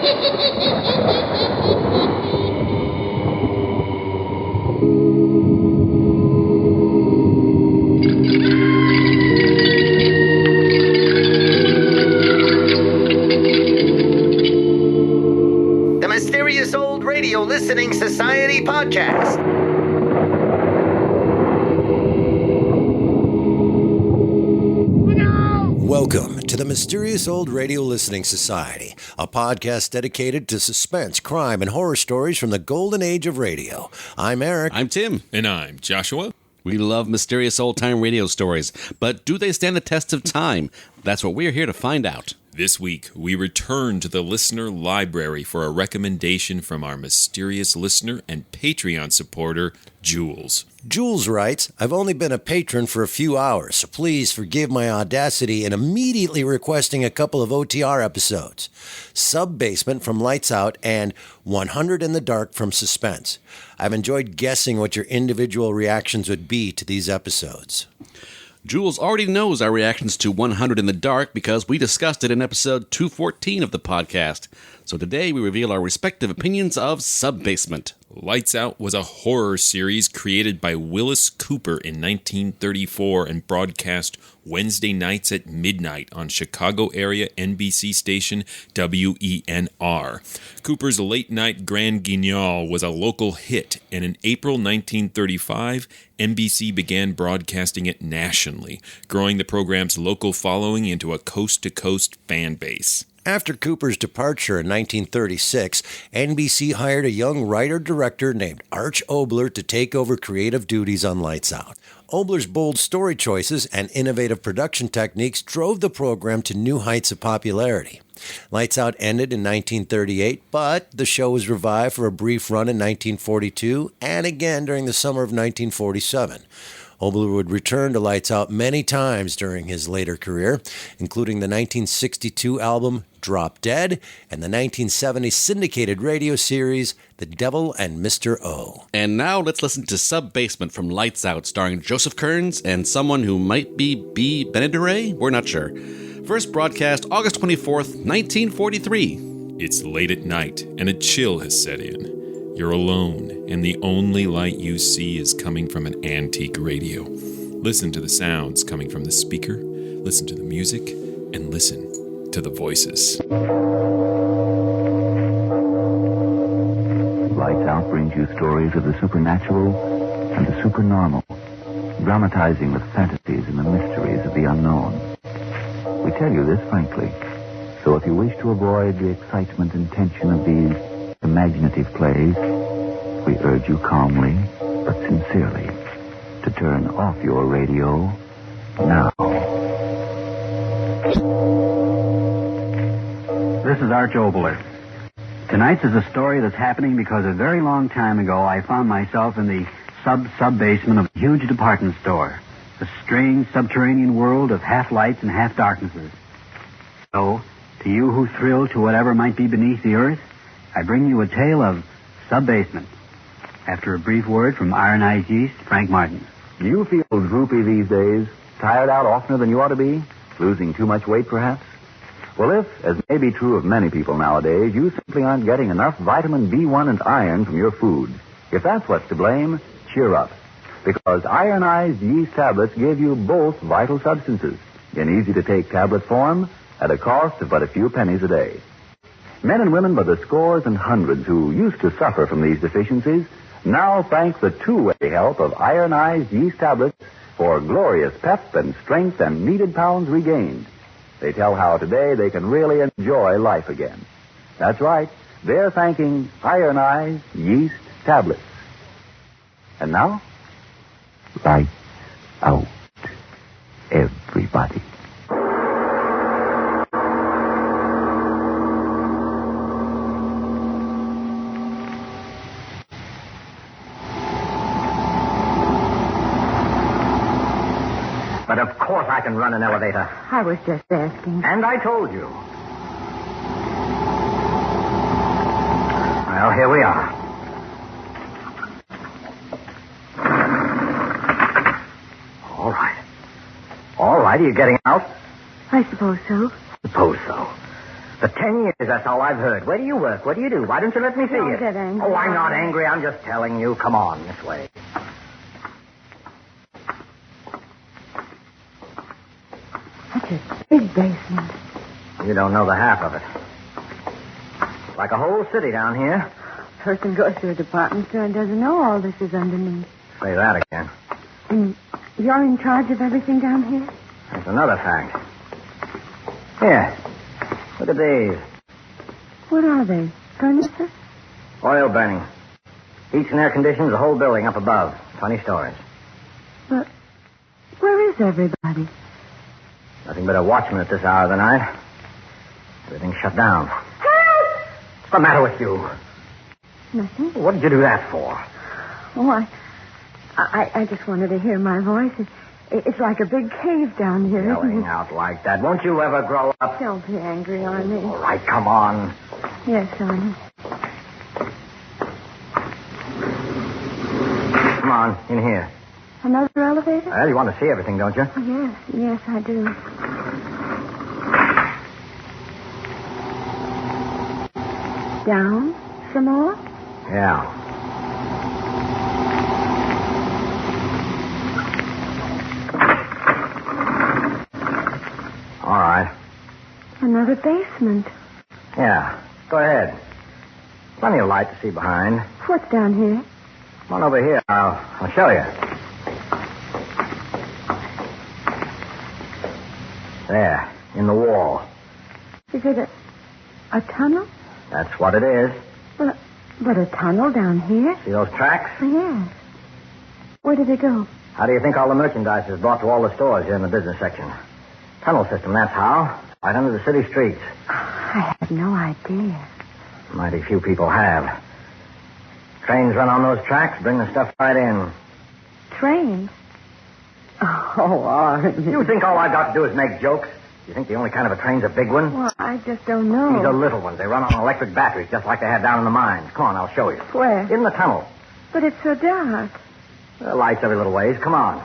The Mysterious Old Radio Listening Society podcast. Welcome to the Mysterious Old Radio Listening Society, a podcast dedicated to suspense, crime, and horror stories from the golden age of radio. I'm Eric. I'm Tim. And I'm Joshua. We love mysterious old-time radio stories, but do they stand the test of time? That's what we're here to find out. This week, we return to the listener library for a recommendation from our mysterious listener and Patreon supporter, Jules. Jules writes, I've only been a patron for a few hours, so please forgive my audacity in immediately requesting a couple of OTR episodes. Subbasement from Lights Out and 100 in the Dark from Suspense. I've enjoyed guessing what your individual reactions would be to these episodes. Jules already knows our reactions to 100 in the Dark because we discussed it in episode 214 of the podcast. So today we reveal our respective opinions of Subbasement. Lights Out was a horror series created by Willis Cooper in 1934 and broadcast Wednesday nights at midnight on Chicago area NBC station WENR. Cooper's late-night Grand Guignol was a local hit, and in April 1935, NBC began broadcasting it nationally, growing the program's local following into a coast-to-coast fan base. After Cooper's departure in 1936, NBC hired a young writer-director named Arch Oboler to take over creative duties on Lights Out. Oboler's bold story choices and innovative production techniques drove the program to new heights of popularity. Lights Out ended in 1938, but the show was revived for a brief run in 1942 and again during the summer of 1947. Oboler would return to Lights Out many times during his later career, including the 1962 album Drop Dead and the 1970 syndicated radio series The Devil and Mr. O. And now let's listen to Subbasement from Lights Out, starring Joseph Kearns and someone who might be B. Benedere? We're not sure. First broadcast August 24th, 1943. It's late at night, and a chill has set in. You're alone, and the only light you see is coming from an antique radio. Listen to the sounds coming from the speaker, listen to the music, and listen to the voices. Lights Out brings you stories of the supernatural and the supernormal, dramatizing the fantasies and the mysteries of the unknown. We tell you this frankly, so if you wish to avoid the excitement and tension of these imaginative plays, we urge you calmly but sincerely to turn off your radio now. This is Arch Oboler. Tonight's is a story that's happening because a very long time ago I found myself in the sub-basement of a huge department store, a strange subterranean world of half lights and half darknesses. So, to you who thrill to whatever might be beneath the earth, I bring you a tale of Subbasement. After a brief word from Ironized Yeast, Frank Martin. Do you feel droopy these days? Tired out oftener than you ought to be? Losing too much weight, perhaps? Well, if, as may be true of many people nowadays, you simply aren't getting enough vitamin B1 and iron from your food, if that's what's to blame, cheer up. Because Ironized Yeast tablets give you both vital substances in easy-to-take tablet form at a cost of but a few pennies a day. Men and women by the scores and hundreds who used to suffer from these deficiencies now thank the two-way help of Ironized Yeast tablets for glorious pep and strength and needed pounds regained. They tell how today they can really enjoy life again. That's right. They're thanking Ironized Yeast tablets. And now, Lights Out, everybody. But of course I can run an elevator. I was just asking. And I told you. Well, here we are. All right, are you getting out? I suppose so. Suppose so. For 10 years, that's all I've heard. Where do you work? What do you do? Why don't you let me see Don't you? get angry. Oh, I'm not angry. I'm just telling you. Come on, this way. Such a big basement. You don't know the half of it. Like a whole city down here. Person goes to a department store and doesn't know all this is underneath. Say that again. And you're in charge of everything down here? That's another fact. Here. Look at these. What are they? Furniture? Oil burning. Heats and air conditions the whole building up above. 20 stories. But where is everybody? Nothing but a watchman at this hour of the night. Everything's shut down. What's the matter with you? Nothing. What did you do that for? Oh, I just wanted to hear my voice. It's like a big cave down here, isn't Yelling it? out like that. Won't you ever grow up? Don't be angry, Arnie. All right, come on. Yes, Arnie. Come on, in here. Another elevator? Well, you want to see everything, don't you? Oh, yes, I do. Down some more? Yeah. All right. Another basement. Yeah. Go ahead. Plenty of light to see behind. What's down here? Come on over here. I'll show you. There, in the wall. Is it a tunnel? That's what it is. But a tunnel down here? See those tracks? Yes. Where did it go? How do you think all the merchandise is brought to all the stores here in the business section? Tunnel system, that's how. Right under the city streets. I had no idea. Mighty few people have. Trains run on those tracks, bring the stuff right in. Trains? Oh, Arnie. You think all I got to do is make jokes? You think the only kind of a train's a big one? Well, I just don't know. These are little ones. They run on electric batteries, just like they have down in the mines. Come on, I'll show you. Where? In the tunnel. But it's so dark. Lights every little ways. Come on.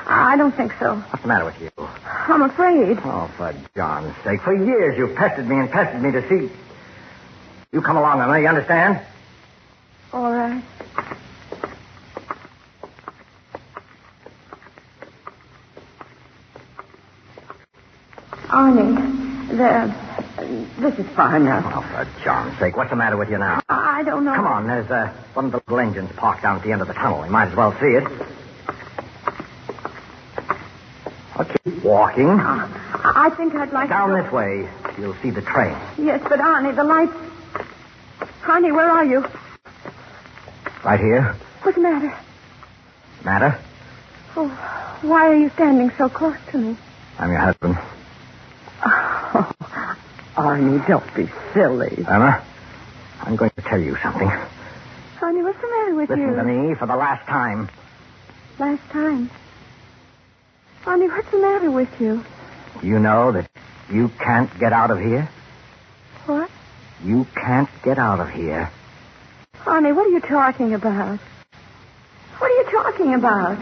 I don't think so. What's the matter with you? I'm afraid. Oh, for John's sake. For years you've pestered me to see. You come along, Emma. You understand? All right. Arnie, this is far enough. Oh, for John's sake. What's the matter with you now? I don't know. Come on. There's one of the little engines parked down at the end of the tunnel. You might as well see it. I'll keep walking. I think I'd like Down to... this way, you'll see the train. Yes, but Arnie, the lights... Arnie, where are you? Right here. What's the matter? Matter? Oh, why are you standing so close to me? I'm your husband. Oh, Arnie, don't be silly. Emma, I'm going to tell you something. Arnie, what's the matter with you? Listen to me for the last time. Last time? Arnie, what's the matter with you? Do you know that you can't get out of here? What? You can't get out of here. Arnie, what are you talking about? What are you talking about?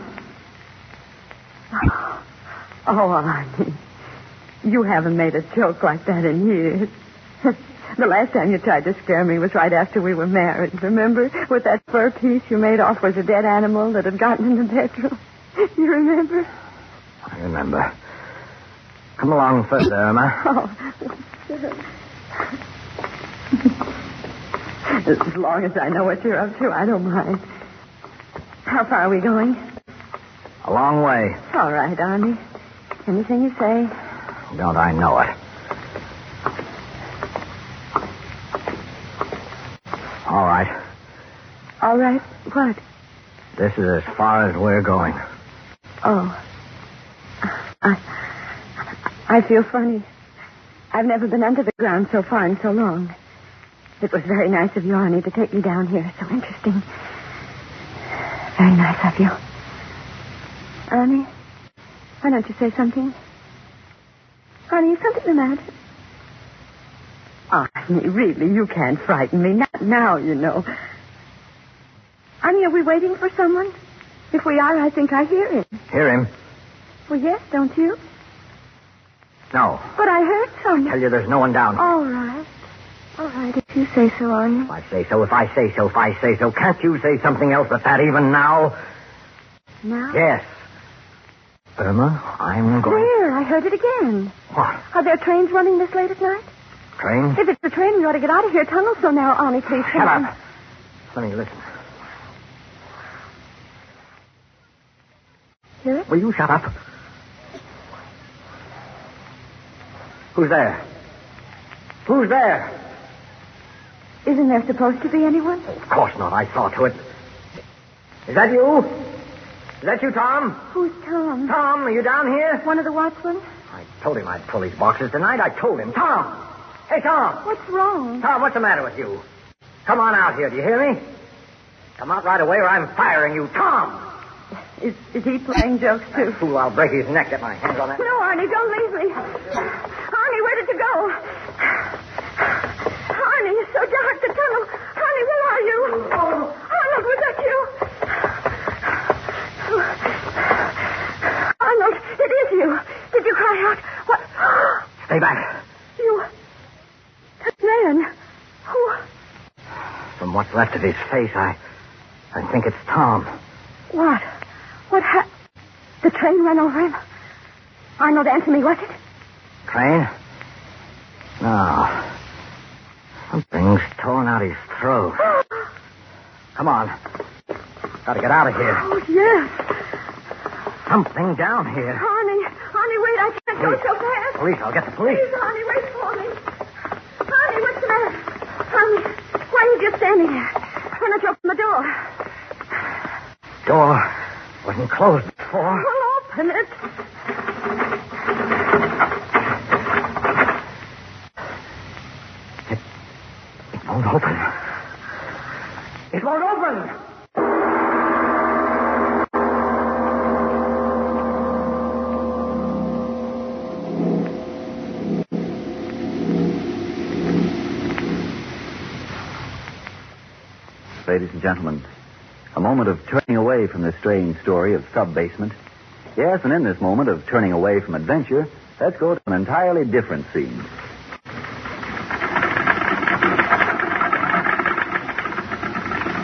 Oh, Arnie. You haven't made a joke like that in years. The last time you tried to scare me was right after we were married. Remember? With that fur piece you made off was a dead animal that had gotten in the bedroom. You remember? I remember. Come along further, Emma. Oh. As long as I know what you're up to, I don't mind. How far are we going? A long way. All right, Arnie. Anything you say. Don't I know it? All right. All right. What? This is as far as we're going. Oh. I feel funny. I've never been under the ground so far in so long. It was very nice of you, Arnie, to take me down here. So interesting. Very nice of you. Arnie, why don't you say something? Arnie, is something the matter? Arnie, really, you can't frighten me. Not now, you know. Arnie, are we waiting for someone? If we are, I think I hear him. Hear him? Well, yes, don't you? No. But I heard some. Tell you there's no one down here. All right. All right, if you say so, Arnie. If I say so. Can't you say something else but that even now? Now? Yes. Irma, I'm going... There, I heard it again. What? Are there trains running this late at night? Train? If it's the train, we ought to get out of here. Tunnel's so narrow, Arnie, please. Shut up. Let me listen. Hear it? Will you shut up? Who's there? Who's there? Isn't there supposed to be anyone? Of course not. I saw to it. Is that you? Is that you, Tom? Who's Tom? Tom, are you down here? One of the watchmen? I told him I'd pull these boxes tonight. I told him. Tom! Hey, Tom! What's wrong? Tom, what's the matter with you? Come on out here. Do you hear me? Come out right away or I'm firing you. Tom! Is he playing jokes, too? That fool, I'll break his neck. Get my hands on that. No, Arnie, don't leave me. Arnie, where did you go? Arnie, it's so dark, the tunnel. Arnie, where are you? Arnold, was that you? Arnold, it is you. Did you cry out? What? Stay back. You... That man. Who? From what's left of his face, I think it's Tom. What? The train ran over him? Arnold, answer me, was it? Train? No. Something's torn out his throat. Come on. Gotta get out of here. Oh, yes. Something down here. Arnie, wait, I can't go so fast. Police, I'll get the police. Please, Arnie, wait for me. Arnie, what's the matter? Arnie, why are you just standing there? Why not you open the door? Door wasn't closed before. Well, open it. It won't open. It won't open! Ladies and gentlemen, a moment of turning away from the strange story of Subbasement. Yes, and in this moment of turning away from adventure, let's go to an entirely different scene.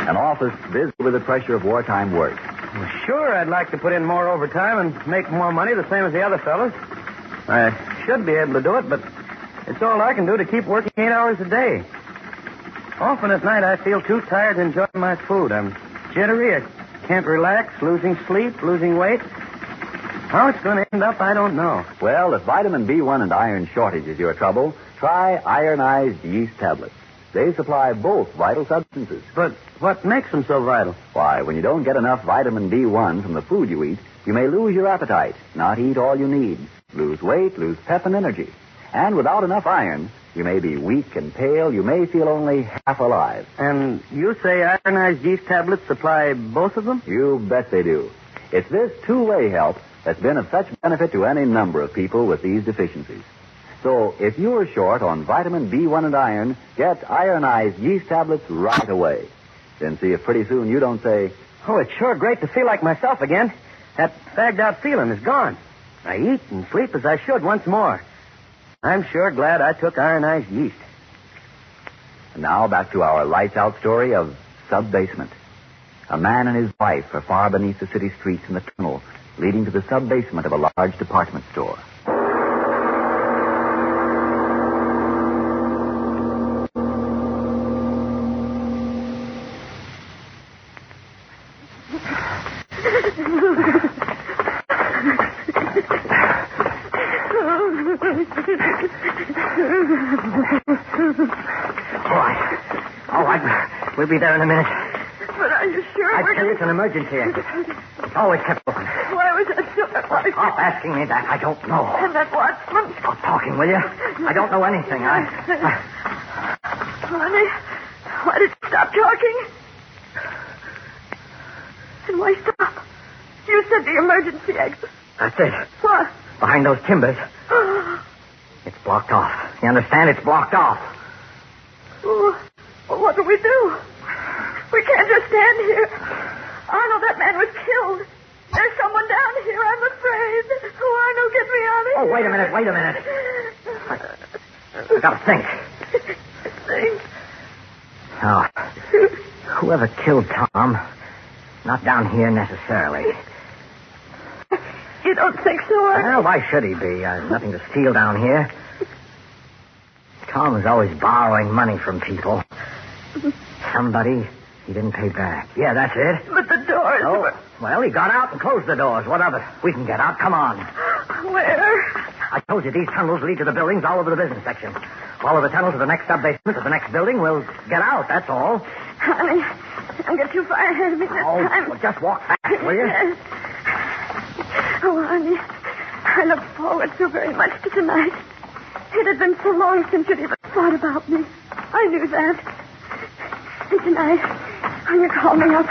An office busy with the pressure of wartime work. Well, sure, I'd like to put in more overtime and make more money the same as the other fellas. I should be able to do it, but it's all I can do to keep working 8 hours a day. Often at night I feel too tired to enjoy my food. I'm jittery. I can't relax, losing sleep, losing weight. How it's going to end up, I don't know. Well, if vitamin B1 and iron shortage is your trouble, try ironized yeast tablets. They supply both vital substances. But what makes them so vital? Why, when you don't get enough vitamin B1 from the food you eat, you may lose your appetite, not eat all you need, lose weight, lose pep and energy. And without enough iron, you may be weak and pale. You may feel only half alive. And you say ironized yeast tablets supply both of them? You bet they do. It's this two-way help that's been of such benefit to any number of people with these deficiencies. So if you're short on vitamin B1 and iron, get ironized yeast tablets right away. Then see if pretty soon you don't say, Oh, it's sure great to feel like myself again. That fagged-out feeling is gone. I eat and sleep as I should once more. I'm sure glad I took ironized yeast. And now back to our lights-out story of Subbasement. A man and his wife are far beneath the city streets in the tunnel leading to the subbasement of a large department store. All right. We'll be there in a minute. But are you sure? I tell you, it's an emergency exit. It's always kept open. Why was that door locked? Stop asking me that. I don't know. And that watchman? Stop talking, will you? I don't know anything. Honey, why did you stop talking? And why stop? You said the emergency exit. That's it. What? Behind those timbers. It's blocked off. You understand? It's blocked off. Oh, well, what do we do? We can't just stand here. Arnold, that man was killed. There's someone down here. I'm afraid. Oh, Arno, get me out of here. Oh, wait a minute. I gotta think. Think? Oh, whoever killed Tom, not down here necessarily. You don't think so, Arno? Well, why should he be? Nothing to steal down here. Tom is always borrowing money from people. Somebody he didn't pay back. Yeah, that's it. But the doors were... Well, he got out and closed the doors. What of it? We can get out. Come on. Where? I told you these tunnels lead to the buildings all over the business section. Follow the tunnel to the next sub-basement of the next building. We'll get out, that's all. Honey, don't get too far ahead of me this time. Well, just walk fast, will you? Yes. Oh, honey, I look forward so very much to tonight. It had been so long since you'd even thought about me. I knew that. And tonight, when you called me up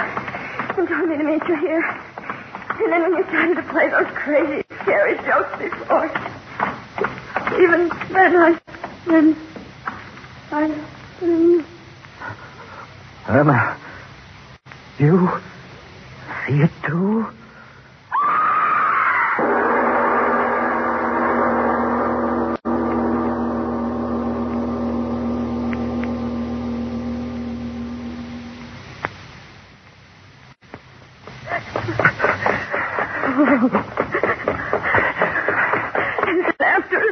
and told me to meet you here, and then when you started to play those crazy, scary jokes before, even then Irma, you see it too?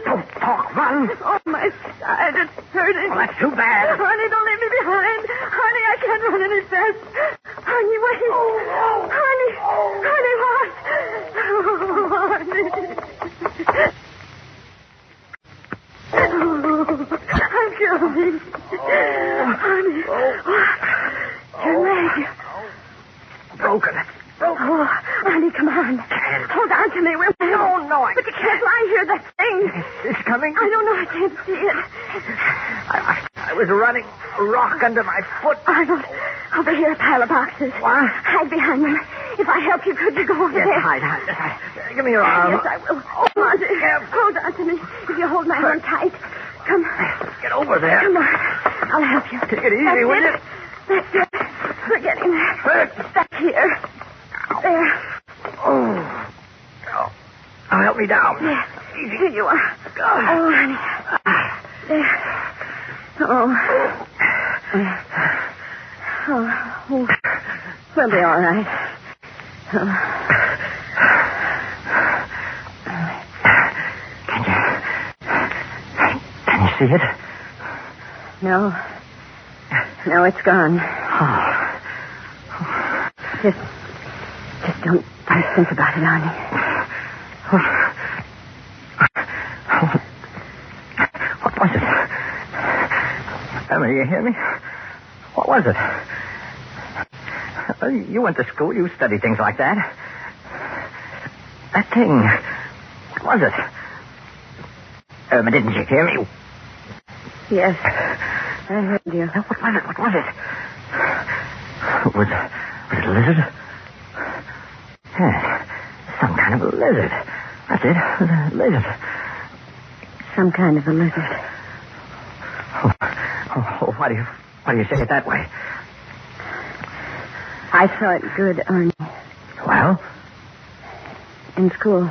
Don't talk, run. Oh, my side, it's hurting. Well, that's too bad. Honey, don't leave me behind. Honey, I can't run any faster. Honey, wait. Honey. Honey, what? Oh, honey. I'm going. Honey. Your leg. Broken. Oh, honey, come on. Hold on to me. No, But you can't lie here, that thing. It's coming. I don't know. I can't see it. I was running a rock under my foot. Arnold, over here, a pile of boxes. What? Hide behind them. If I help you, could you go over Yes, there? hide. Give me your arm. Yes, I will. Come on, hold on to me. If you hold my hand tight. Come. Get over there. Come on. I'll help you. Take it easy, will you? That's it. We're getting there. Back here. There. Oh. Now help me down. Yes. Here you are. Oh, honey. There. Oh. We'll be all right. Can you see it? No, it's gone. Just don't think about it, Arnie. What was it? Emma, you hear me? What was it? You went to school. You studied things like that. That thing. What was it? Irma, didn't you hear me? Yes, I heard you. What was it? Was it a lizard? Yes, some kind of a lizard. That's it, a lizard. Some kind of a lizard. Oh, why do you say it that way? I saw it good, Arnie. Well? In school,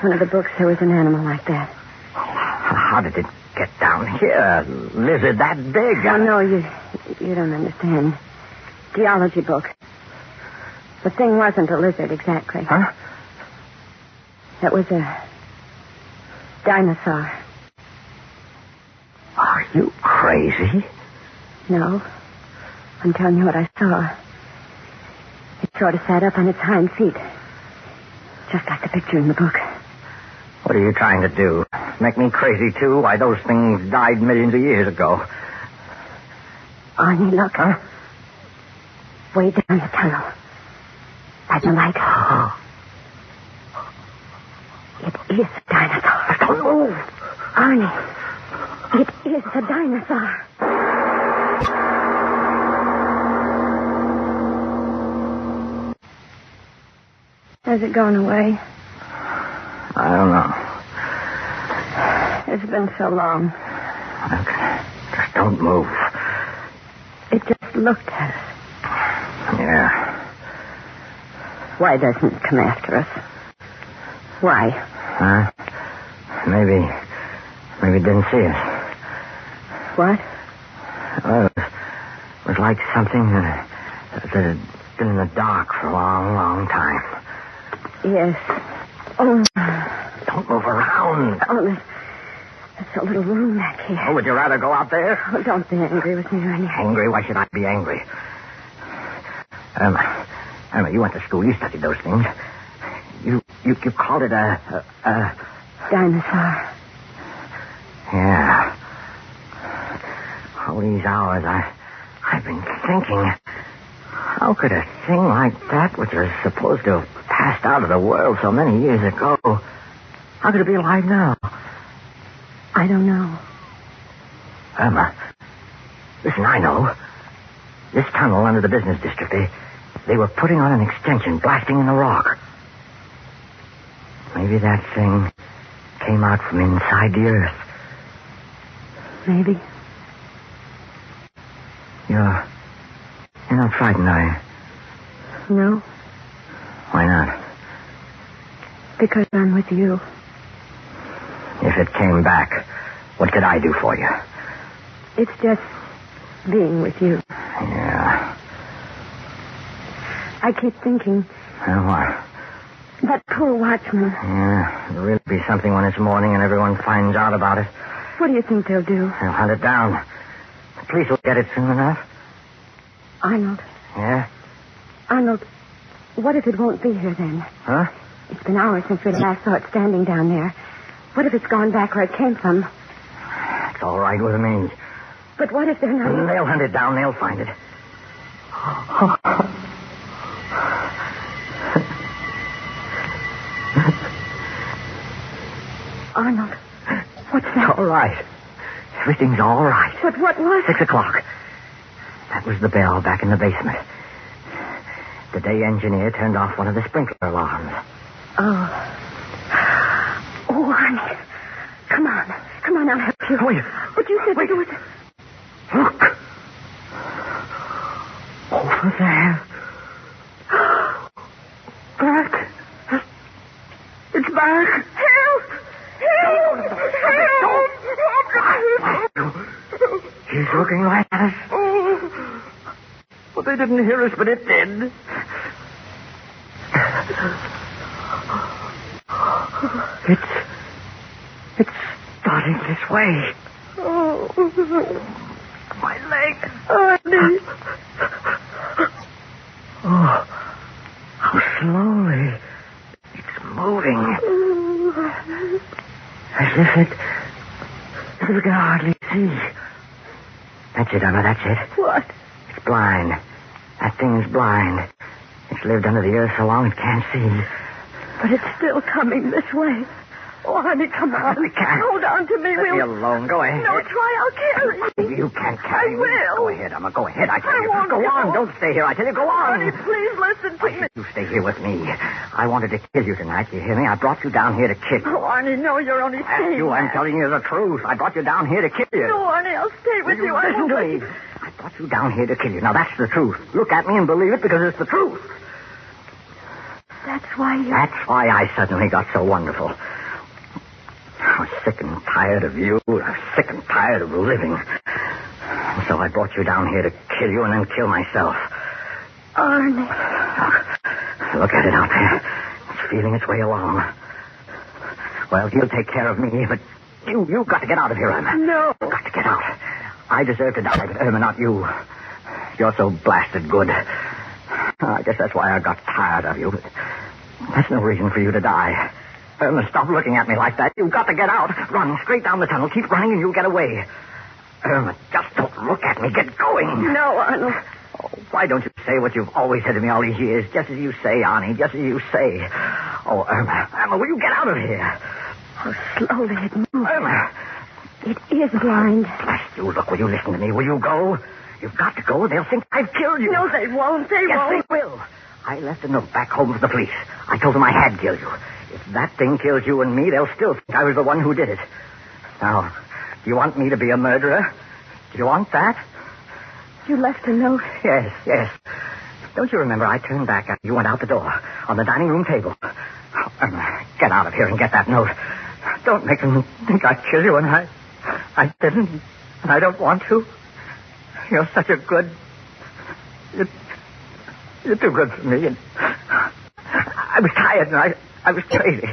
one of the books, there was an animal like that. How did it get down here? A lizard that big? Oh, no, you don't understand. Geology book. The thing wasn't a lizard exactly. Huh? It was a dinosaur. Are you crazy? No. I'm telling you what I saw. It sort of sat up on its hind feet. Just like the picture in the book. What are you trying to do? Make me crazy, too? Why, those things died millions of years ago. Arnie, look. Huh? Way down the tunnel. By the light. It is a dinosaur. Don't move. Arnie, it is a dinosaur. Has it gone away? I don't know. It's been so long. Okay. Just don't move. It just looked at us. Yeah. Why doesn't it come after us? Why? Maybe it didn't see us. What? Well, it was like something that had been in the dark for a long, long time. Yes. Oh. Don't move around. Oh, there's a little room back here. Oh, would you rather go out there? Oh, don't be angry with me, Ernie. Angry? Why should I be angry? Irma, you went to school. You studied those things. You called it a dinosaur. Yeah. All these hours I've been thinking, how could a thing like that, which was supposed to have passed out of the world so many years ago, how could it be alive now? I don't know. Irma, listen, I know. This tunnel under the business district, they were putting on an extension, blasting in the rock. Maybe that thing came out from inside the earth. Maybe. You're not frightened, are you? No. Why not? Because I'm with you. If it came back, what could I do for you? It's just being with you. Yeah. I keep thinking. What? That poor watchman. Yeah, it'll really be something when it's morning and everyone finds out about it. What do you think they'll do? They'll hunt it down. The police will get it soon enough. Arnold. Yeah? Arnold, what if it won't be here then? Huh? It's been hours since we last saw it standing down there. What if it's gone back where it came from? It's all right with me. But what if they're not... They'll hunt it down. They'll find it. Arnold, what's that? It's all right. Everything's all right. But what was it? 6 o'clock. That was the bell back in the basement. The day engineer turned off one of the sprinkler alarms. Oh, Arnie. Come on, I'll help you. Wait. But you said it was... Look. Over there. Back. It's back. Help! He's looking right at us. Well, they didn't hear us, but it did. It's starting this way. My leg. Oh, how slowly it's moving. As if it can hardly see. That's it, Emma, that's it. What? It's blind. That thing's blind. It's lived under the earth so long it can't see. But it's still coming this way. Oh, honey, come on. I can't. Hold on to me. Let me alone. Go ahead. No, try. I'll carry you. You can't carry me. I will. Go ahead, Emma. Go ahead. I tell you. won't Go go. on. Don't stay here. I tell you, go on. Honey, please listen to me. You stay here with me. I wanted to kill you tonight. You hear me? I brought you down here to kill you. Oh, Arnie, no, you're only saying You, I'm that. telling you the truth. I brought you down here to kill you. No, Arnie, I'll stay with you. I Listen won't to let me. you- I brought you down here to kill you. Now, that's the truth. Look at me and believe it because it's the truth. That's why you... That's why I suddenly got so wonderful. I was sick and tired of you. I was sick and tired of living. And so I brought you down here to kill you and then kill myself. Arnie. Look at it out there. It's feeling its way along. Well, you'll take care of me, but you've got to get out of here, Irma. No. You've got to get out. I deserve to die, but Irma, not you. You're so blasted good. I guess that's why I got tired of you, but that's no reason for you to die. Irma, stop looking at me like that. You've got to get out. Run straight down the tunnel. Keep running and you'll get away. Irma, just don't look at me. Get going. No, Arnold. Oh, why don't you say what you've always said to me all these years? Just as you say, Arnie. Just as you say. Oh, Irma, will you get out of here? How slowly it moves. Irma. It is blind. Bless you. Look, will you listen to me? Will you go? You've got to go. They'll think I've killed you. No, they won't. They Yes, won't. they will. I left a note back home for the police. I told them I had killed you. If that thing kills you and me, they'll still think I was the one who did it. Now, do you want me to be a murderer? Do you want that? You left a note. Yes. Don't you remember I turned back after you went out the door? on the dining room table. Get out of here and get that note. Don't make them think I'd kill you, and I didn't, and I don't want to. You're such a good... You're too good for me, and I was tired, and I was crazy.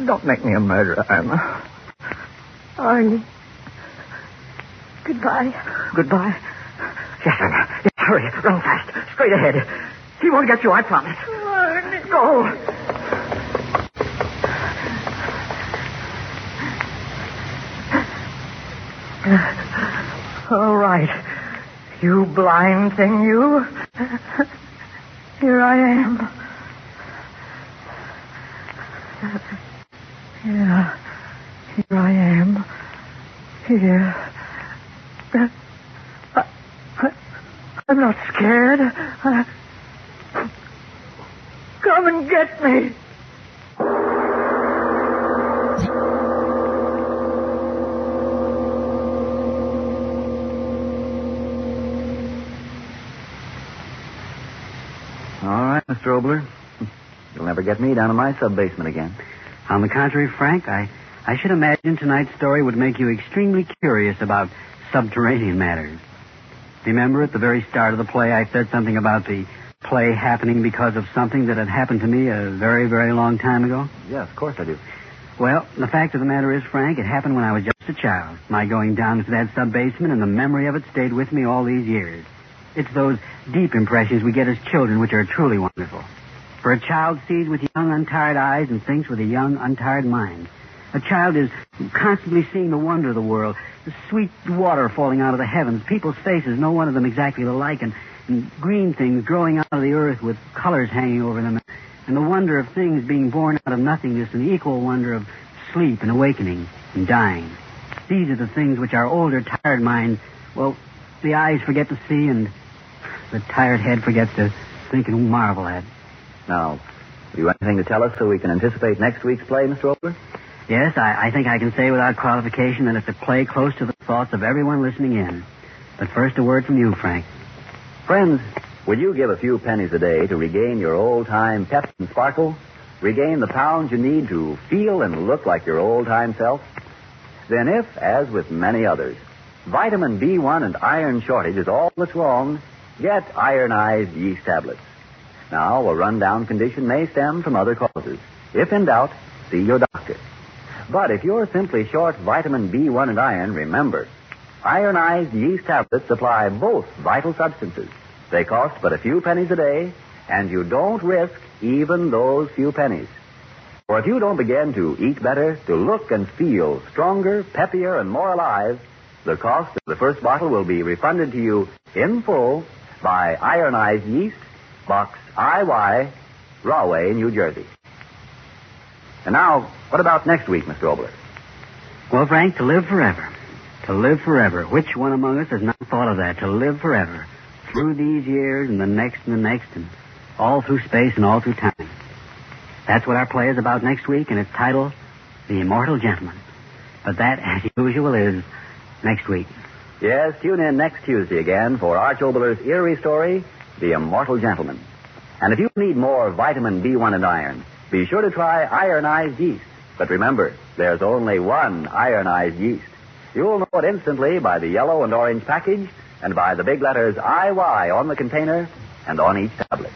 Don't make me a murderer, Irma. Arnie. Goodbye. Goodbye. Yes, Irma. Yes, hurry. Run fast. Straight ahead. He won't get you, I promise. Arnie. Go. All right. You blind thing, you. Here I am. Yeah. Here I am. Here. I'm not scared. Come and get me. All right, Mr. Obler. You'll never get me down in my sub-basement again. On the contrary, Frank, I should imagine tonight's story would make you extremely curious about subterranean matters. Remember at the very start of the play I said something about the play happening because of something that had happened to me a very, very long time ago? Yes, of course I do. Well, the fact of the matter is, Frank, it happened when I was just a child. My going down into that sub-basement, and the memory of it stayed with me all these years. It's those deep impressions we get as children which are truly wonderful. For a child sees with young, untired eyes and thinks with a young, untired mind. A child is constantly seeing the wonder of the world, the sweet water falling out of the heavens, people's faces, no one of them exactly alike, and green things growing out of the earth with colors hanging over them, and the wonder of things being born out of nothingness, and the equal wonder of sleep and awakening and dying. These are the things which our older, tired mind, well, the eyes forget to see, and the tired head forgets to think and marvel at. Now, have you anything to tell us so we can anticipate next week's play, Mr. Obler? Yes, I think I can say without qualification that it's a play close to the thoughts of everyone listening in. But first, a word from you, Frank. Friends, would you give a few pennies a day to regain your old-time pep and sparkle? Regain the pounds you need to feel and look like your old-time self? Then if, as with many others, vitamin B1 and iron shortage is all that's wrong, get ironized yeast tablets. Now, a run-down condition may stem from other causes. If in doubt, see your doctor. But if you're simply short vitamin B1 and iron, remember, ironized yeast tablets supply both vital substances. They cost but a few pennies a day, and you don't risk even those few pennies. For if you don't begin to eat better, to look and feel stronger, peppier, and more alive, the cost of the first bottle will be refunded to you in full by ironized yeast, Box IY, Rahway, New Jersey. And now, what about next week, Mr. Obler? Well, Frank, to live forever. To live forever. Which one among us has not thought of that? To live forever. Through these years and the next and the next and all through space and all through time. That's what our play is about next week, and it's titled The Immortal Gentleman. But that, as usual, is next week. Yes, tune in next Tuesday again for Arch Obler's eerie story, The Immortal Gentleman. And if you need more vitamin B1 and iron, be sure to try ironized yeast. But remember, there's only one ironized yeast. You'll know it instantly by the yellow and orange package and by the big letters IY on the container and on each tablet.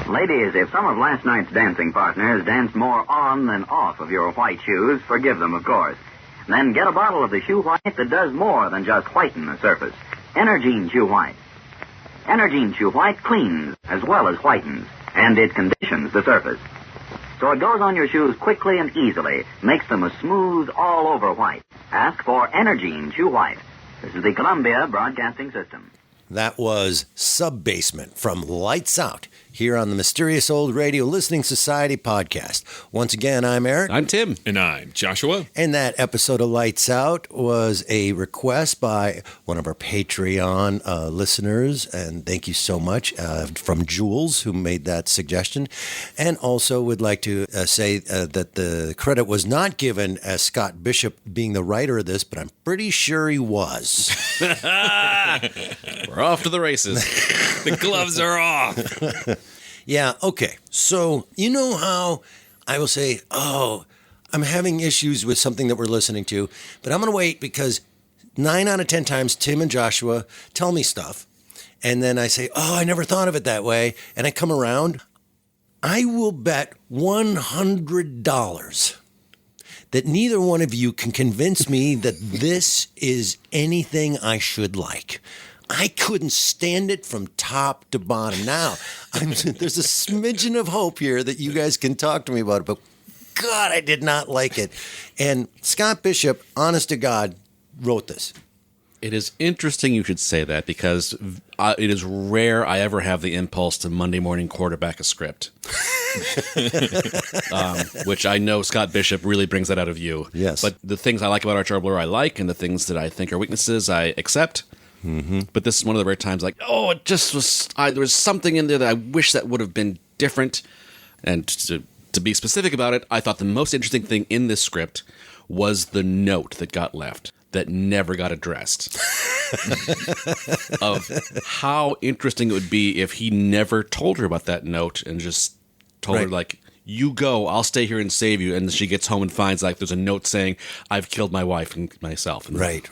Ladies, if some of last night's dancing partners danced more on than off of your white shoes, forgive them, of course. Then get a bottle of the shoe white that does more than just whiten the surface. Energine Shoe White. Energine Shoe White cleans as well as whitens, and it conditions the surface. So it goes on your shoes quickly and easily, makes them a smooth, all-over white. Ask for Energine Shoe White. This is the Columbia Broadcasting System. That was Subbasement from Lights Out here on the Mysterious Old Radio Listening Society podcast. Once again, I'm Eric. I'm Tim. And I'm Joshua. And that episode of Lights Out was a request by one of our Patreon listeners. And thank you so much from Jules, who made that suggestion. And also would like to say that the credit was not given as Scott Bishop being the writer of this, but I'm pretty sure he was. We're off to the races. The gloves are off. Yeah, okay. So, you know how I will say, oh, I'm having issues with something that we're listening to, but I'm going to wait because 9 out of 10 times Tim and Joshua tell me stuff. And then I say, oh, I never thought of it that way. And I come around. I will bet $100 that neither one of you can convince me that this is anything I should like. I couldn't stand it from top to bottom. Now, there's a smidgen of hope here that you guys can talk to me about it, but God, I did not like it. And Scott Bishop, honest to God, wrote this. It is interesting you should say that because it is rare I ever have the impulse to Monday morning quarterback a script. Which I know Scott Bishop really brings that out of you. Yes. But the things I like about Arch Obler I like, and the things that I think are weaknesses I accept. Mm-hmm. But this is one of the rare times like, oh, it just was, there was something in there that I wish that would have been different. And to be specific about it, I thought the most interesting thing in this script was the note that got left that never got addressed. Of how interesting it would be if he never told her about that note and just told her, like, you go, I'll stay here and save you. And she gets home and finds, like, there's a note saying, I've killed my wife and myself. And right.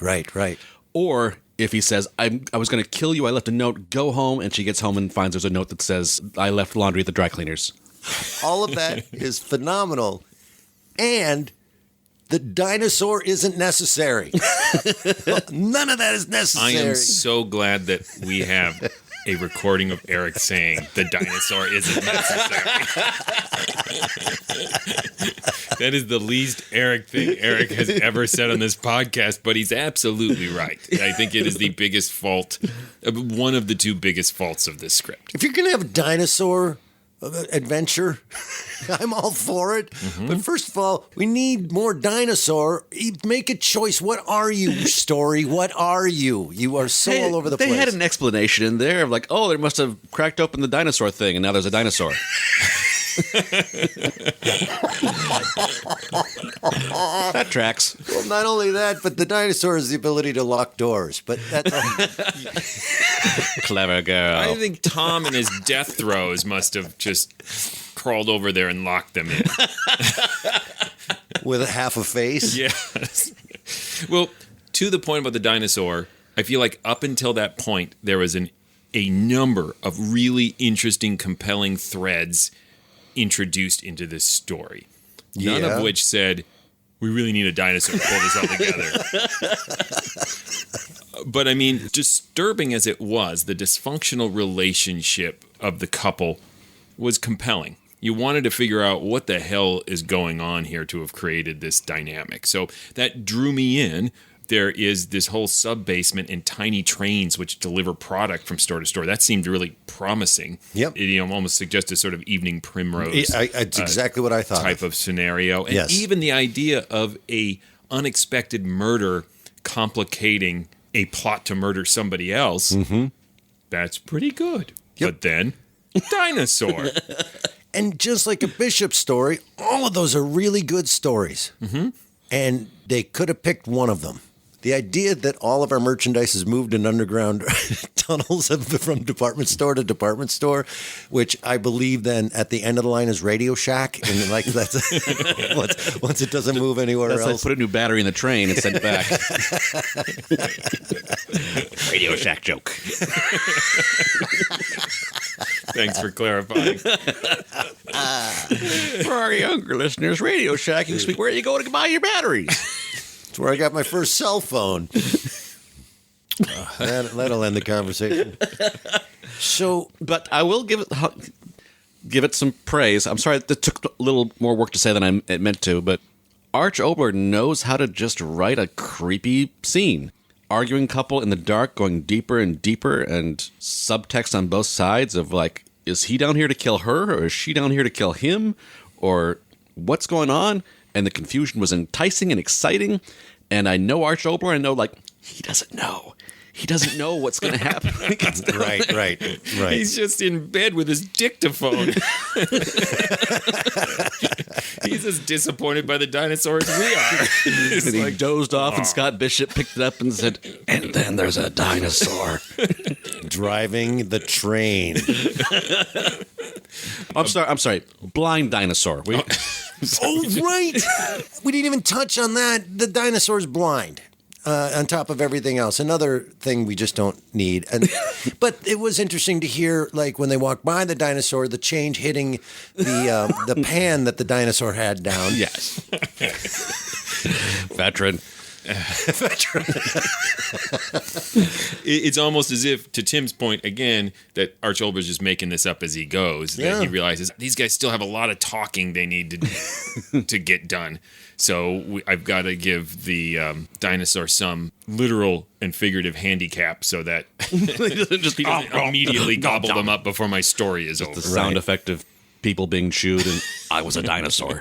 Or if he says, I was going to kill you, I left a note, go home, and she gets home and finds there's a note that says, I left laundry at the dry cleaners. All of that is phenomenal. And the dinosaur isn't necessary. None of that is necessary. I am so glad that we have a recording of Eric saying the dinosaur isn't necessary. That is the least Eric thing Eric has ever said on this podcast, but he's absolutely right. I think it is the biggest fault, one of the two biggest faults of this script. If you're going to have a dinosaur adventure, I'm all for it. Mm-hmm. But first of all, we need more dinosaur. Make a choice. What are you, story? What are you? You are so all over the place. They had an explanation in there of like, oh, they must have cracked open the dinosaur thing, and now there's a dinosaur. That tracks. Well, not only that, but the dinosaur has the ability to lock doors. But that's clever girl. I think Tom in his death throes must have just crawled over there and locked them in. With a half a face? Yes. Well, to the point about the dinosaur, I feel like up until that point, there was a number of really interesting, compelling threads introduced into this story. None of which said, we really need a dinosaur to pull this all together. But I mean, disturbing as it was, the dysfunctional relationship of the couple was compelling. You wanted to figure out what the hell is going on here to have created this dynamic. So that drew me in. There is this whole sub-basement and tiny trains which deliver product from store to store. That seemed really promising. Yep. It almost suggested sort of evening primrose. It's exactly what I thought. Type of scenario. And even the idea of a unexpected murder complicating a plot to murder somebody else, that's pretty good. Yep. But then, dinosaur. And just like a Bishop story, all of those are really good stories. Mm-hmm. And they could have picked one of them. The idea that all of our merchandise is moved in underground tunnels from department store to department store, which I believe then at the end of the line is Radio Shack, and like that's once it doesn't move anywhere else. Like put a new battery in the train and send it back. Radio Shack joke. Thanks for clarifying. For our younger listeners, Radio Shack, you speak where you go to buy your batteries. It's where I got my first cell phone. That'll end the conversation. So, but I will give it some praise. I'm sorry that took a little more work to say than I meant to, but Arch Obler knows how to just write a creepy scene. arguing couple in the dark going deeper and deeper, and subtext on both sides of like, is he down here to kill her, or is she down here to kill him, or what's going on? And the confusion was enticing and exciting. And I know Arch Oboler. I know, like, he doesn't know. He doesn't know what's going to happen. Right. He's just in bed with his dictaphone. He's as disappointed by the dinosaur as we are. And he dozed off, and Scott Bishop picked it up and said, and then there's a dinosaur. Driving the train. I'm sorry. Blind dinosaur. Oh, right. We didn't even touch on that. The dinosaur's blind. On top of everything else, another thing we just don't need. But it was interesting to hear, like when they walked by the dinosaur, the change hitting the pan that the dinosaur had down. Yes, veteran. It's almost as if, to Tim's point again, that Arch Oboler's just making this up as he goes. That he realizes these guys still have a lot of talking they need to get done. So I've got to give the dinosaur some literal and figurative handicap so that he doesn't immediately gobble them up before my story is over. The sound effect of people being chewed, and I was a dinosaur.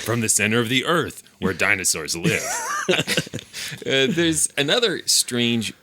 From the center of the earth, where dinosaurs live. There's another strange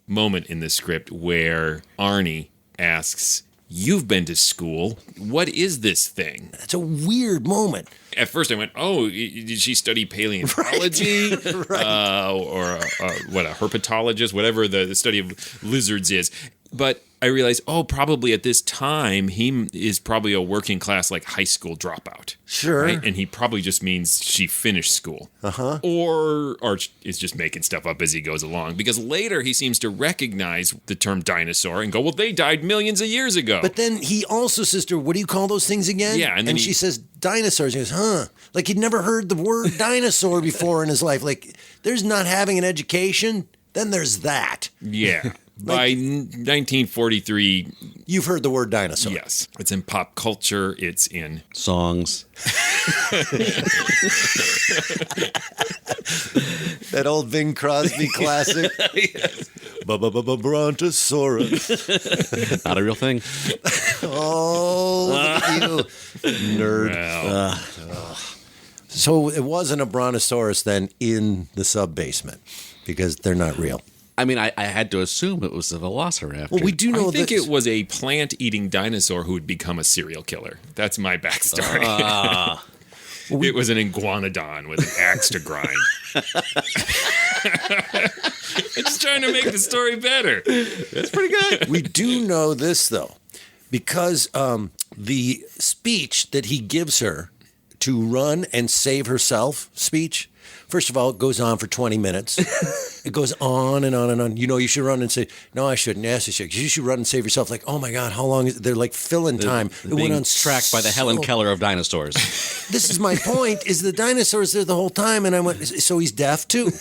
moment in the script where Arnie asks, "You've been to school. What is this thing?" That's a weird moment. At first I went, oh, did she study paleontology? Right. Or a herpetologist, whatever the study of lizards is. But I realized, probably at this time, he is probably a working class, like high school dropout. Sure. Right? And he probably just means she finished school. Uh-huh. Or Arch is just making stuff up as he goes along. Because later he seems to recognize the term dinosaur and go, well, they died millions of years ago. But then he also says to her, what do you call those things again? Yeah. And she says, dinosaurs. He goes, huh? Like he'd never heard the word dinosaur before in his life. Like there's not having an education. Then there's that. Yeah. By 1943... You've heard the word dinosaur. Yes. It's in pop culture. It's in... songs. That old Bing Crosby classic. Yes. Brontosaurus. Not a real thing. Oh, look at you, nerd. Well. So it wasn't a brontosaurus then in the sub-basement because they're not real. I mean, I had to assume it was a velociraptor. Well, we do know I think that it was a plant-eating dinosaur who would become a serial killer. That's my backstory. It was an iguanodon with an axe to grind. I'm just trying to make the story better. That's pretty good. We do know this, though, because the speech that he gives her to run and save herself speech, first of all, it goes on for 20 minutes. It goes on and on and on. You know, you should run and say, no, I shouldn't. Yes, I should. You should run and save yourself. Like, oh, my God, how long is it? They're like filling time. It Being went on tracked by the Helen Keller of dinosaurs. This is my point, is the dinosaur's there the whole time. And I went, so he's deaf, too.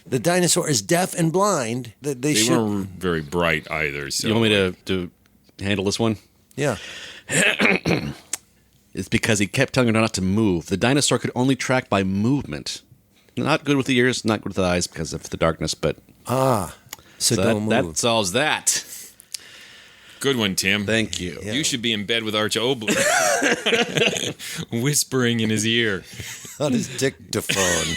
The dinosaur is deaf and blind. They should... weren't very bright either. So. You want me to handle this one? Yeah. It's because he kept telling her not to move. The dinosaur could only track by movement. Not good with the ears, not good with the eyes because of the darkness, but... So don't move. That solves that. Good one, Tim. Thank you. You should be in bed with Arch Oboler. Whispering in his ear. On his dictaphone.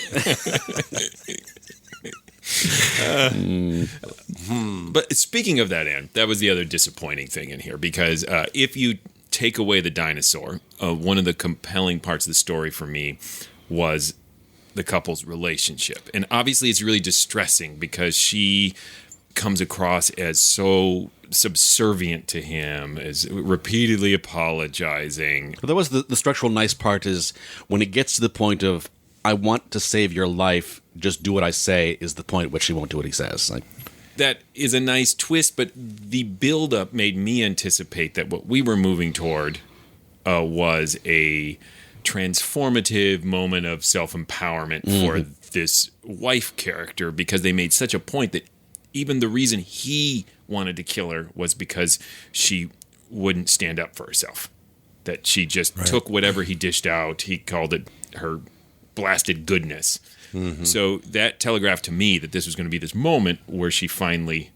But speaking of that, Ann, that was the other disappointing thing in here, because if you take away the dinosaur, one of the compelling parts of the story for me was the couple's relationship. And obviously it's really distressing because she comes across as so subservient to him, as repeatedly apologizing. But that was the structural nice part, is when it gets to the point of, I want to save your life, just do what I say, is the point at which he won't do what he says. Like, that is a nice twist, but the buildup made me anticipate that what we were moving toward was a transformative moment of self-empowerment for this wife character, because they made such a point that even the reason he wanted to kill her was because she wouldn't stand up for herself. That she just took whatever he dished out. He called it her blasted goodness. So that telegraphed to me that this was going to be this moment where she finally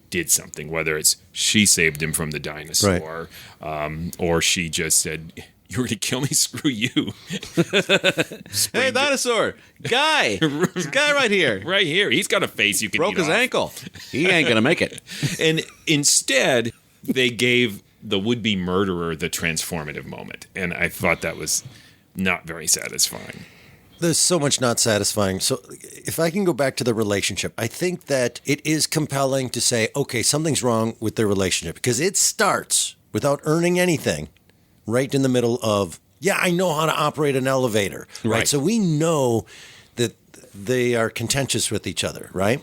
did something, whether it's she saved him from the dinosaur, or she just said, "You were going to kill me? Screw you." Hey, dinosaur! Guy! This guy right here. Right here. He's got a face you can Broke eat his off. ankle. He ain't going to make it. And instead, they gave the would-be murderer the transformative moment. And I thought that was not very satisfying. There's so much not satisfying. So if I can go back to the relationship, I think that it is compelling to say, okay, something's wrong with their relationship because it starts without earning anything right in the middle of, yeah, I know how to operate an elevator, right? So we know that they are contentious with each other, right?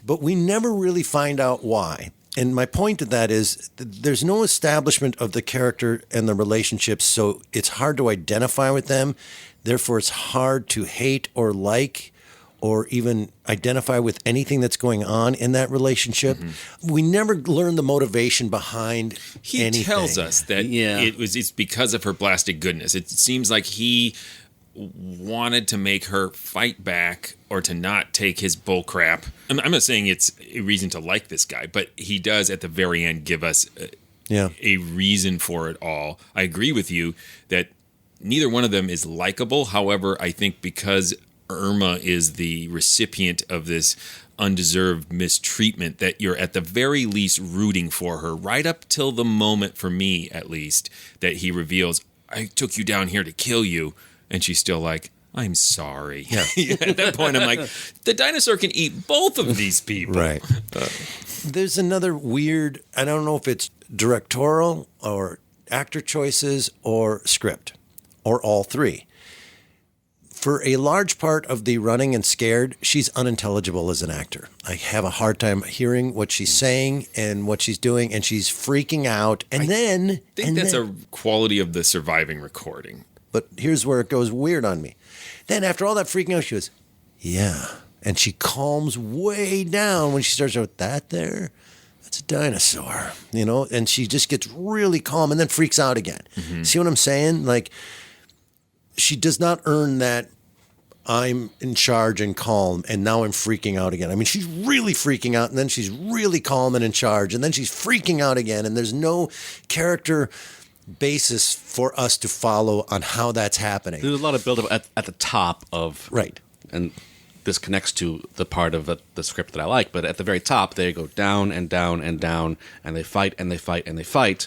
But we never really find out why. And my point to that is there's no establishment of the character and the relationships, so it's hard to identify with them. Therefore, it's hard to hate or like or even identify with anything that's going on in that relationship. We never learn the motivation behind He anything. tells us that it's because of her blasted goodness. It seems like he wanted to make her fight back or to not take his bull crap. I'm not saying it's a reason to like this guy, but he does at the very end give us a reason for it all. I agree with you that neither one of them is likable. However, I think because Irma is the recipient of this undeserved mistreatment, that you're at the very least rooting for her right up till the moment, for me at least, that he reveals, "I took you down here to kill you." And she's still like, "I'm sorry." Yeah. At that point, I'm like, the dinosaur can eat both of these people. Right. There's another weird, I don't know if it's directorial or actor choices or script or all three. For a large part of the running and scared, she's unintelligible as an actor. I have a hard time hearing what she's saying and what she's doing, and she's freaking out. And I think that's a quality of the surviving recording. But here's where it goes weird on me. Then after all that freaking out, she goes, "Yeah." And she calms way down when she starts with that there. That's a dinosaur, you know? And she just gets really calm and then freaks out again. See what I'm saying? Like, she does not earn that I'm in charge and calm, and now I'm freaking out again. I mean, she's really freaking out, and then she's really calm and in charge, and then she's freaking out again, and there's no character basis for us to follow on how that's happening. There's a lot of buildup at the top of... Right. And this connects to the part of the script that I like, but at the very top, they go down and down and down, and they fight and they fight and they fight,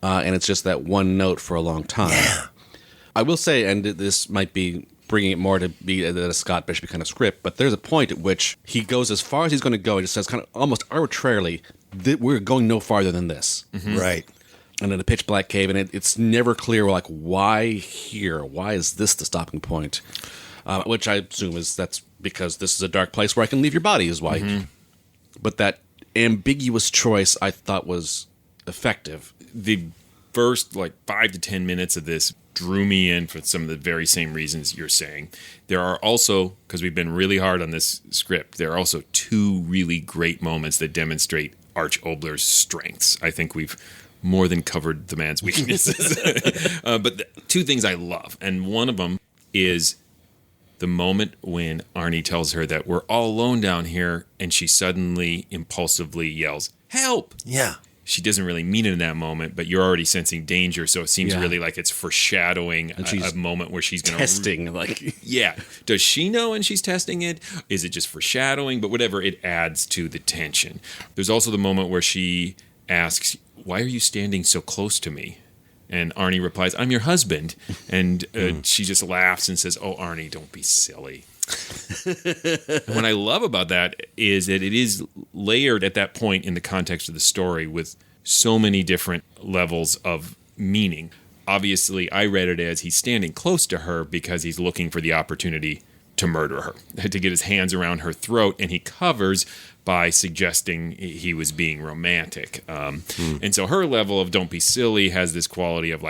and it's just that one note for a long time. Yeah. I will say, and this might be bringing it more to be a Scott Bishop kind of script, but there's a point at which he goes as far as he's going to go. He just says kind of almost arbitrarily, we're going no farther than this. Right. And in a pitch black cave, and it's never clear, like, why here? Why is this the stopping point? Which I assume that's because this is a dark place where I can leave your body, is why. But that ambiguous choice I thought was effective. The first, 5 to 10 minutes of this drew me in for some of the very same reasons you're saying. There are also, because we've been really hard on this script, there are also two really great moments that demonstrate Arch Obler's strengths. I think we've more than covered the man's weaknesses. But two things I love, and one of them is the moment when Arnie tells her that we're all alone down here, and she suddenly impulsively yells, "Help!" Yeah. She doesn't really mean it in that moment, but you're already sensing danger, so it seems really like it's foreshadowing a moment where she's going to... Testing, Yeah. Does she know and she's testing it? Is it just foreshadowing? But whatever, it adds to the tension. There's also the moment where she asks, "Why are you standing so close to me?" And Arnie replies, "I'm your husband." And she just laughs and says, "Oh, Arnie, don't be silly." And what I love about that is that it is layered at that point in the context of the story with so many different levels of meaning. Obviously, I read it as he's standing close to her because he's looking for the opportunity to murder her, to get his hands around her throat, and he covers by suggesting he was being romantic. And so her level of "don't be silly" has this quality of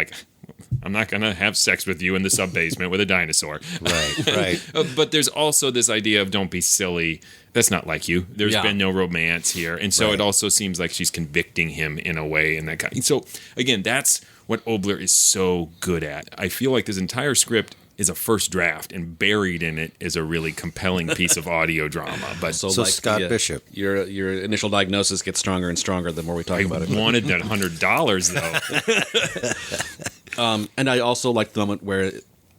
I'm not going to have sex with you in the sub-basement with a dinosaur. Right. But there's also this idea of "don't be silly." That's not like you. There's been no romance here. And so it also seems like she's convicting him in a way. And that kind. So, again, that's what Obler is so good at. I feel like this entire script is a first draft, and buried in it is a really compelling piece of audio drama. But So Scott Bishop. Your initial diagnosis gets stronger and stronger the more we talk about it. I wanted that $100 though. And I also like the moment where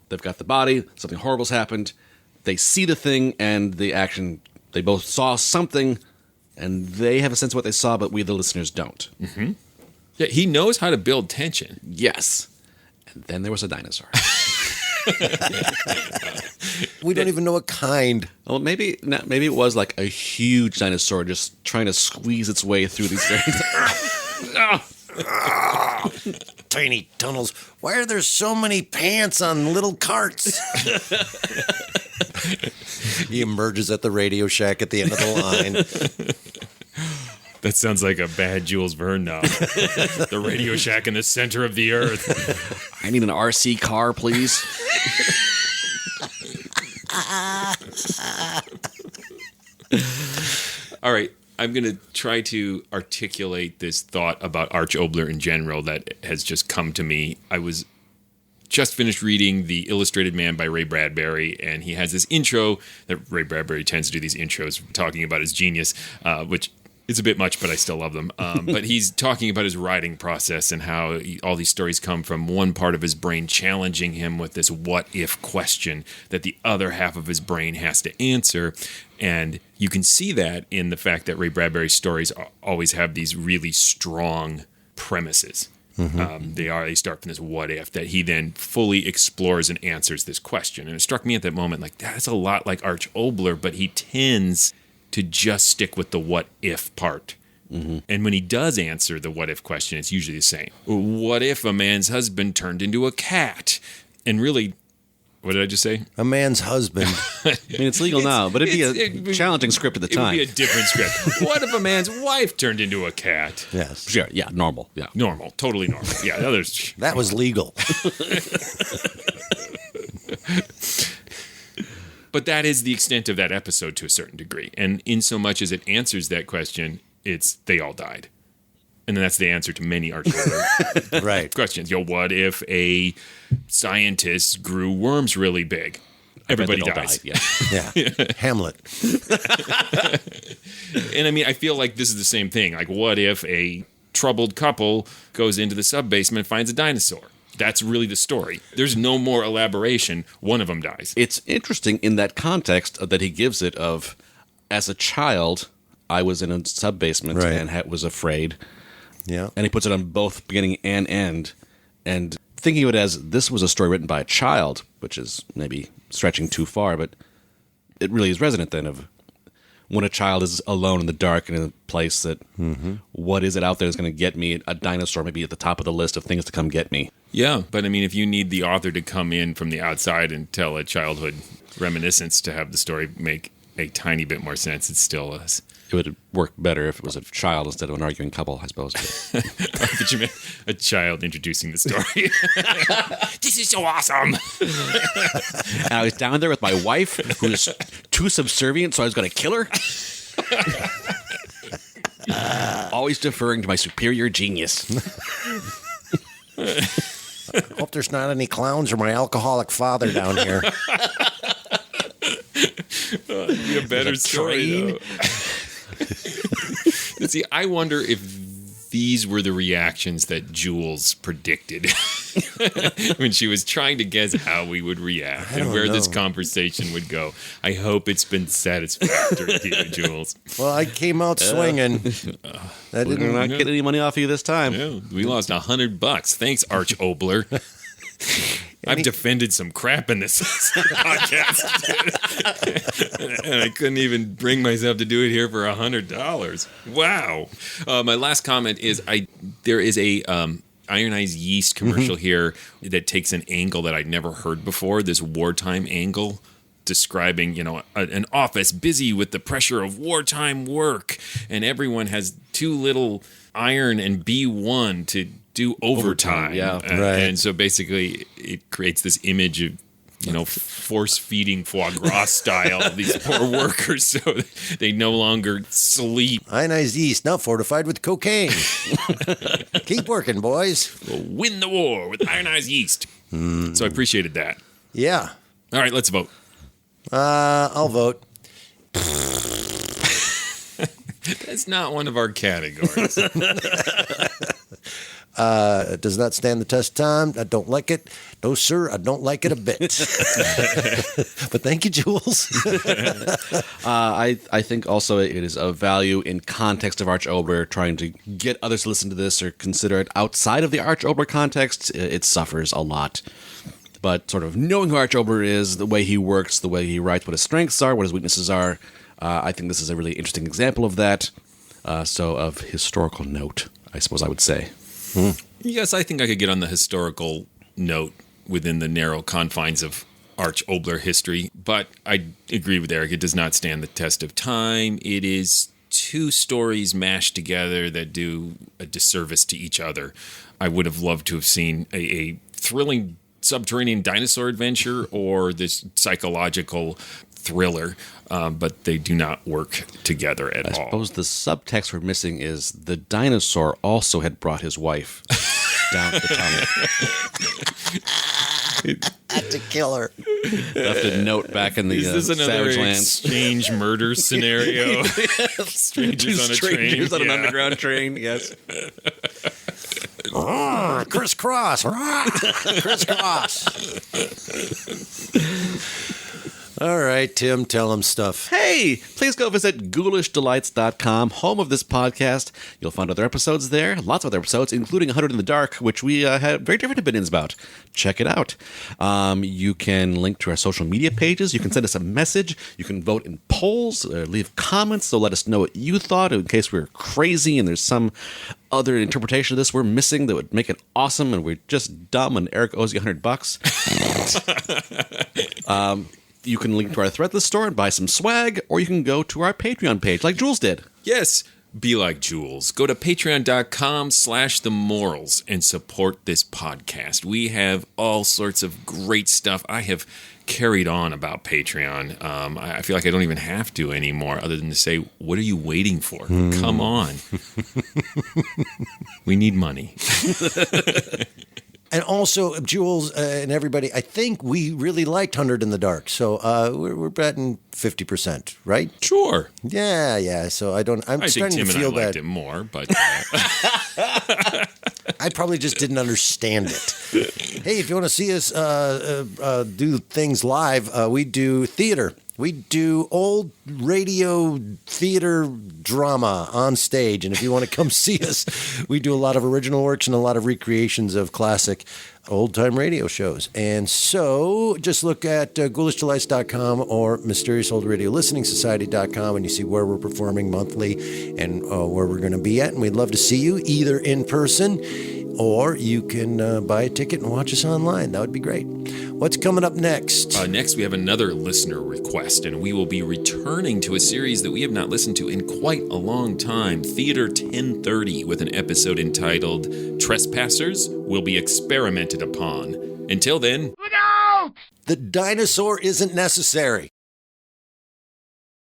they've got the body, something horrible's happened, they see the thing and the action. They both saw something, and they have a sense of what they saw, but we, the listeners, don't. Mm-hmm. Yeah, he knows how to build tension. Yes. And then there was a dinosaur. We don't even know what kind. Well, maybe it was like a huge dinosaur just trying to squeeze its way through these very... Tiny tunnels. Why are there so many pants on little carts? He emerges at the Radio Shack at the end of the line. That sounds like a bad Jules Verne novel. The Radio Shack in the center of the earth. I need an RC car, please. All right. I'm going to try to articulate this thought about Arch Oboler in general that has just come to me. I was just finished reading The Illustrated Man by Ray Bradbury, and he has this intro that Ray Bradbury tends to do these intros talking about his genius, which is a bit much, but I still love them. But he's talking about his writing process and how all these stories come from one part of his brain challenging him with this what-if question that the other half of his brain has to answer. And you can see that in the fact that Ray Bradbury's stories always have these really strong premises. Mm-hmm. They start from this what if that he then fully explores and answers this question. And it struck me at that moment, like, that's a lot like Arch Oboler, but he tends to just stick with the what if part. Mm-hmm. And when he does answer the what if question, it's usually the same. What if a man's husband turned into a cat? And really, what did I just say? A man's husband. I mean, it's legal now, but it'd be a challenging script at the time. It would be a different script. What if a man's wife turned into a cat? Yes. Sure, yeah, normal. Yeah. Normal, totally normal. Yeah, others. That was legal. But that is the extent of that episode to a certain degree. And in so much as it answers that question, it's they all died. And then that's the answer to many Arch Oboler right. questions. What if a scientist grew worms really big? Everybody dies. Yeah. Hamlet. And I mean, I feel like this is the same thing. Like, what if a troubled couple goes into the sub-basement and finds a dinosaur? That's really the story. There's no more elaboration. One of them dies. It's interesting in that context that he gives it of, as a child, I was in a sub-basement and was afraid. Yeah. And he puts it on both beginning and end. And thinking of it as this was a story written by a child, which is maybe stretching too far, but it really is resonant then of when a child is alone in the dark and in a place that what is it out there that's going to get me? A dinosaur maybe at the top of the list of things to come get me. Yeah, but I mean, if you need the author to come in from the outside and tell a childhood reminiscence to have the story make a tiny bit more sense, it's still us. It would work better if it was a child instead of an arguing couple, I suppose. But you meant a child introducing the story. This is so awesome. And I was down there with my wife, who was too subservient, so I was going to kill her. Always deferring to my superior genius. I hope there's not any clowns or my alcoholic father down here. It'd be a better story, though. See, I wonder if these were the reactions that Jules predicted when she was trying to guess how we would react and where this conversation would go. I hope it's been satisfactory to you, Jules. Well, I came out swinging. We're not getting any money off of you this time. Yeah, we lost $100. Thanks, Arch Oboler. I've defended some crap in this podcast, and I couldn't even bring myself to do it here for $100. Wow. My last comment is there is a ironized yeast commercial here that takes an angle that I'd never heard before, this wartime angle, describing, an office busy with the pressure of wartime work, and everyone has too little iron and B1 to do overtime. Yeah, right. And so basically it creates this image of, force-feeding foie gras style these poor workers so they no longer sleep. Ionized yeast, now fortified with cocaine. Keep working, boys. We'll win the war with ionized yeast. So I appreciated that. Yeah. All right, let's vote. I'll vote. That's not one of our categories. It does not stand the test of time. I don't like it. No, sir, I don't like it a bit. But thank you, Jules. I think also it is of value in context of Arch Oboler, trying to get others to listen to this or consider it outside of the Arch Oboler context. It suffers a lot. But sort of knowing who Arch Oboler is, the way he works, the way he writes, what his strengths are, what his weaknesses are, I think this is a really interesting example of that. So of historical note, I suppose I would say. Yes, I think I could get on the historical note within the narrow confines of Arch Oboler history, but I agree with Eric. It does not stand the test of time. It is two stories mashed together that do a disservice to each other. I would have loved to have seen a thrilling subterranean dinosaur adventure or this psychological thriller, but they do not work together at all. I suppose the subtext we're missing is the dinosaur also had brought his wife down the tunnel. Had to kill her. Left a note back in the Is this another Savage Lands. exchange murder scenario? Strangers on a train. Strangers on an Yeah. underground train, yes. Crisscross. Crisscross. All right, Tim, tell him stuff. Hey, please go visit ghoulishdelights.com, home of this podcast. You'll find other episodes there, lots of other episodes, including 100 in the Dark, which we had very different opinions about. Check it out. You can link to our social media pages. You can send us a message. You can vote in polls, leave comments, so let us know what you thought in case we're crazy and there's some other interpretation of this we're missing that would make it awesome and we're just dumb and Eric owes you $100. You can link to our Threadless store and buy some swag, or you can go to our Patreon page like Jules did. Yes, be like Jules. Go to patreon.com/themorals and support this podcast. We have all sorts of great stuff. I have carried on about Patreon. I feel like I don't even have to anymore other than to say, what are you waiting for? Come on. We need money. And also, Jules and everybody, I think we really liked 100 in the Dark. So we're betting 50%, right? Sure. Yeah. So I'm I think starting Tim to and I feel liked bad. it more, but I probably just didn't understand it. Hey, if you want to see us do things live, we do theater. We do old radio theater drama on stage. And if you want to come see us, we do a lot of original works and a lot of recreations of classic old-time radio shows. And so just look at ghoulishdelights.com or mysteriousOldRadioListeningSociety.com and you see where we're performing monthly and where we're going to be at. And we'd love to see you either in person or you can buy a ticket and watch us online. That would be great. What's coming up next? Next, we have another listener request, and we will be returning to a series that we have not listened to in quite a long time, Theater 1030, with an episode entitled Trespassers Will Be Experimented Upon. Until then... The dinosaur isn't necessary.